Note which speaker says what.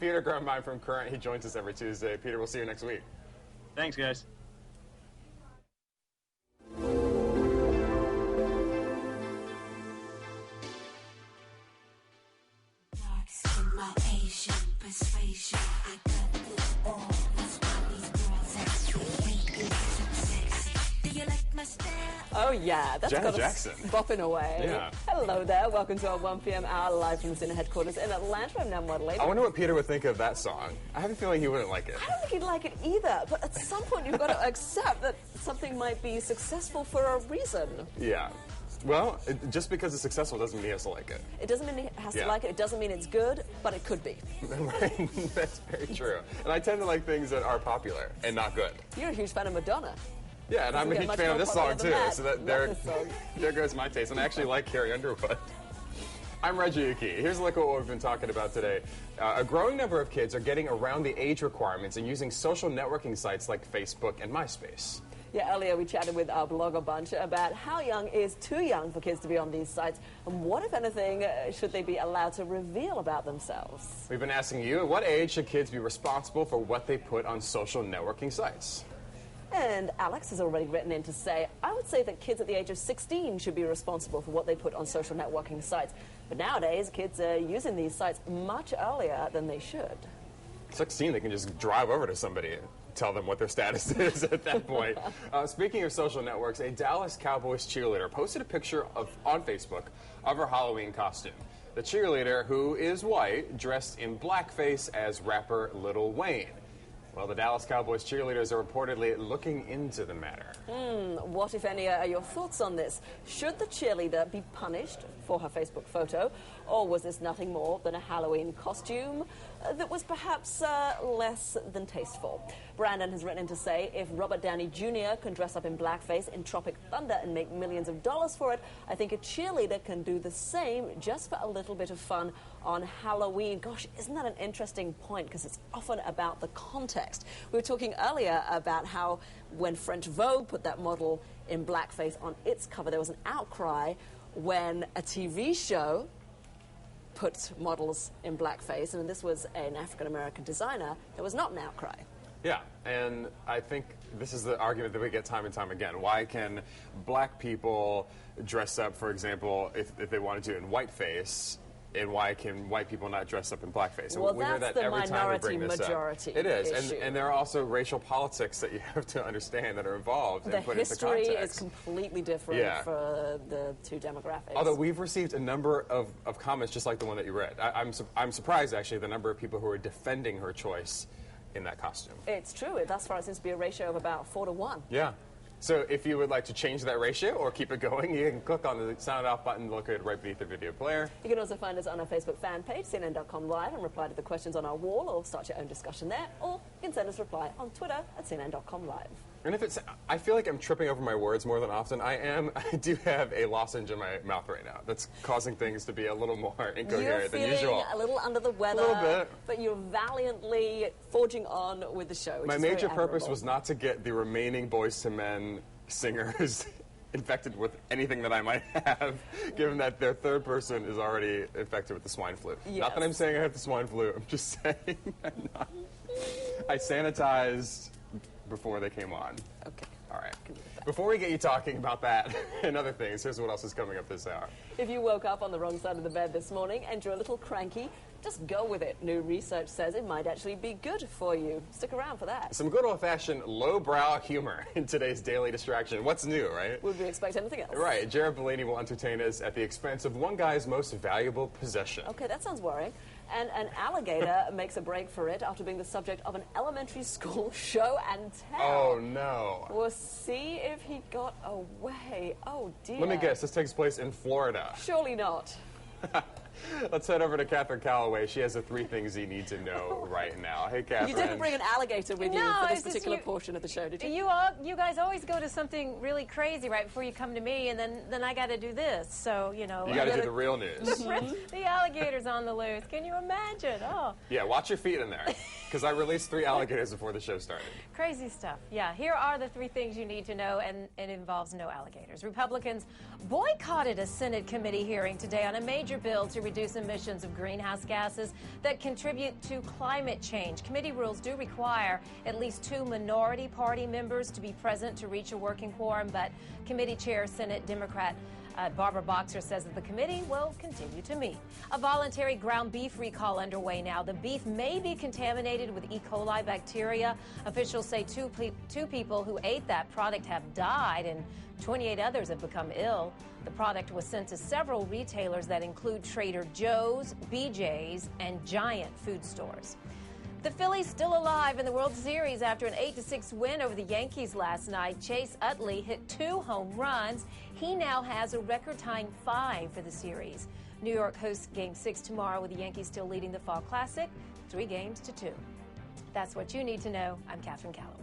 Speaker 1: Peter Grunbein from Current, he joins us every Tuesday. Peter, we'll see you next week.
Speaker 2: Thanks, guys.
Speaker 3: Oh yeah, that's
Speaker 1: Janet
Speaker 3: got
Speaker 1: Jackson.
Speaker 3: us bopping away.
Speaker 1: Yeah.
Speaker 3: Hello there, welcome to our 1 p.m. hour live from the Cine headquarters in Atlanta. I'm now modeling.
Speaker 1: I wonder what Peter would think of that song. I have a feeling he wouldn't like it.
Speaker 3: I don't think he'd like it either, but at some point you've got to accept that something might be successful for a reason.
Speaker 1: Yeah. Well, just because it's successful doesn't mean he has to like it.
Speaker 3: It doesn't mean he has
Speaker 1: Yeah.
Speaker 3: to like it, it doesn't mean it's good, but it could be.
Speaker 1: Right? That's very true. And I tend to like things that are popular and not good.
Speaker 3: You're a huge fan of Madonna.
Speaker 1: Yeah, and I'm a
Speaker 3: get
Speaker 1: huge
Speaker 3: much
Speaker 1: fan of
Speaker 3: more
Speaker 1: this song
Speaker 3: popular
Speaker 1: too.
Speaker 3: than that.
Speaker 1: So that
Speaker 3: Love
Speaker 1: there,
Speaker 3: this song.
Speaker 1: there goes my taste. And I actually like Carrie Underwood. I'm Reggie Aki. Here's a look at what we've been talking about today. A growing number of kids are getting around the age requirements and using social networking sites like Facebook and MySpace.
Speaker 3: Yeah, earlier we chatted with our blogger bunch about how young is too young for kids to be on these sites, and what, if anything, should they be allowed to reveal about themselves?
Speaker 1: We've been asking you, at what age should kids be responsible for what they put on social networking sites?
Speaker 3: And Alex has already written in to say, I would say that kids at the age of 16 should be responsible for what they put on social networking sites. But nowadays, kids are using these sites much earlier than they should.
Speaker 1: 16, they can just drive over to somebody and tell them what their status is at that point. Speaking of social networks, a Dallas Cowboys cheerleader posted a picture on Facebook of her Halloween costume. The cheerleader, who is white, dressed in blackface as rapper Lil Wayne. Well, the Dallas Cowboys cheerleaders are reportedly looking into the matter.
Speaker 3: What, if any, are your thoughts on this? Should the cheerleader be punished for her Facebook photo, or was this nothing more than a Halloween costume that was perhaps less than tasteful? Brandon has written in to say, if Robert Downey Jr. can dress up in blackface in Tropic Thunder and make millions of dollars for it, I think a cheerleader can do the same just for a little bit of fun on Halloween. Gosh, isn't that an interesting point? Because it's often about the context. We were talking earlier about how when French Vogue put that model in blackface on its cover, there was an outcry when a TV show put models in blackface, and this was an African-American designer, there was not an outcry.
Speaker 1: Yeah, and I think this is the argument that we get time and time again. Why can black people dress up, for example, if they wanted to, in whiteface, and why can white people not dress up in blackface?
Speaker 3: Well,
Speaker 1: we hear
Speaker 3: that's
Speaker 1: that
Speaker 3: the
Speaker 1: every time we bring this
Speaker 3: minority-majority
Speaker 1: up. It is,
Speaker 3: issue.
Speaker 1: and there are also racial politics that you have to understand that are involved
Speaker 3: The
Speaker 1: and put into
Speaker 3: history
Speaker 1: context.
Speaker 3: is completely different
Speaker 1: Yeah.
Speaker 3: for the two demographics.
Speaker 1: Although we've received a number of comments just like the one that you read. I'm surprised, actually, the number of people who are defending her choice in that costume.
Speaker 3: It's true. Thus far, it seems to be a ratio of about 4 to 1.
Speaker 1: Yeah. So if you would like to change that ratio or keep it going, you can click on the Sound It Off button located right beneath the video player.
Speaker 3: You can also find us on our Facebook fan page, CNN.com Live, and reply to the questions on our wall, or start your own discussion there, or you can send us a reply on Twitter at CNN.com Live.
Speaker 1: And if it's, I feel like I'm tripping over my words more than often. I do have a lozenge in my mouth right now. That's causing things to be a little more incoherent than usual.
Speaker 3: You're feeling a little under the weather,
Speaker 1: A little bit.
Speaker 3: but you're valiantly forging on with the show, which
Speaker 1: My
Speaker 3: is very
Speaker 1: major purpose
Speaker 3: admirable.
Speaker 1: was not to get the remaining Boyz II Men singers infected with anything that I might have, given that their third person is already infected with the swine flu.
Speaker 3: Yes.
Speaker 1: Not that I'm saying I have the swine flu. I'm just saying I sanitized before they came on.
Speaker 3: Okay.
Speaker 1: All right. Before we get you talking about that and other things, here's what else is coming up this hour.
Speaker 3: If you woke up on the wrong side of the bed this morning and you're a little cranky, just go with it. New research says it might actually be good for you. Stick around for that.
Speaker 1: Some good old-fashioned lowbrow humor in today's Daily Distraction. What's new, right?
Speaker 3: Would we expect anything else?
Speaker 1: Right. Jared Bellini will entertain us at the expense of one guy's most valuable possession.
Speaker 3: Okay, that sounds worrying. And an alligator makes a break for it after being the subject of an elementary school show and tell.
Speaker 1: Oh, no.
Speaker 3: We'll see if he got away. Oh, dear.
Speaker 1: Let me guess. This takes place in Florida.
Speaker 3: Surely not.
Speaker 1: Let's head over to Catherine Calloway. She has the 3 things you need to know right now. Hey, Catherine.
Speaker 3: You didn't bring an alligator with you
Speaker 4: No,
Speaker 3: for this
Speaker 4: it's just
Speaker 3: particular
Speaker 4: you-
Speaker 3: portion of the show, did you?
Speaker 4: You guys always go to something really crazy right before you come to me, and then I got to do this. So, you know.
Speaker 1: You got to do the real news.
Speaker 4: The alligator's on the loose. Can you imagine? Oh,
Speaker 1: Yeah, watch your feet in there. Because I released 3 alligators before the show started.
Speaker 4: crazy stuff. Yeah, here are the 3 things you need to know, and it involves no alligators. Republicans boycotted a Senate committee hearing today on a major bill to reduce emissions of greenhouse gases that contribute to climate change. Committee rules do require at least 2 minority party members to be present to reach a working quorum, but committee chair, Senate Democrat Barbara Boxer says that the committee will continue to meet. A voluntary ground beef recall underway now. The beef may be contaminated with E. coli bacteria. Officials say two people who ate that product have died and 28 others have become ill. The product was sent to several retailers that include Trader Joe's, BJ's, and Giant food stores. The Phillies still alive in the World Series after an 8-6 win over the Yankees last night. Chase Utley hit 2 home runs. He now has a record-tying 5 for the series. New York hosts Game 6 tomorrow with the Yankees still leading the Fall Classic 3-2. That's what you need to know. I'm Catherine Calloway.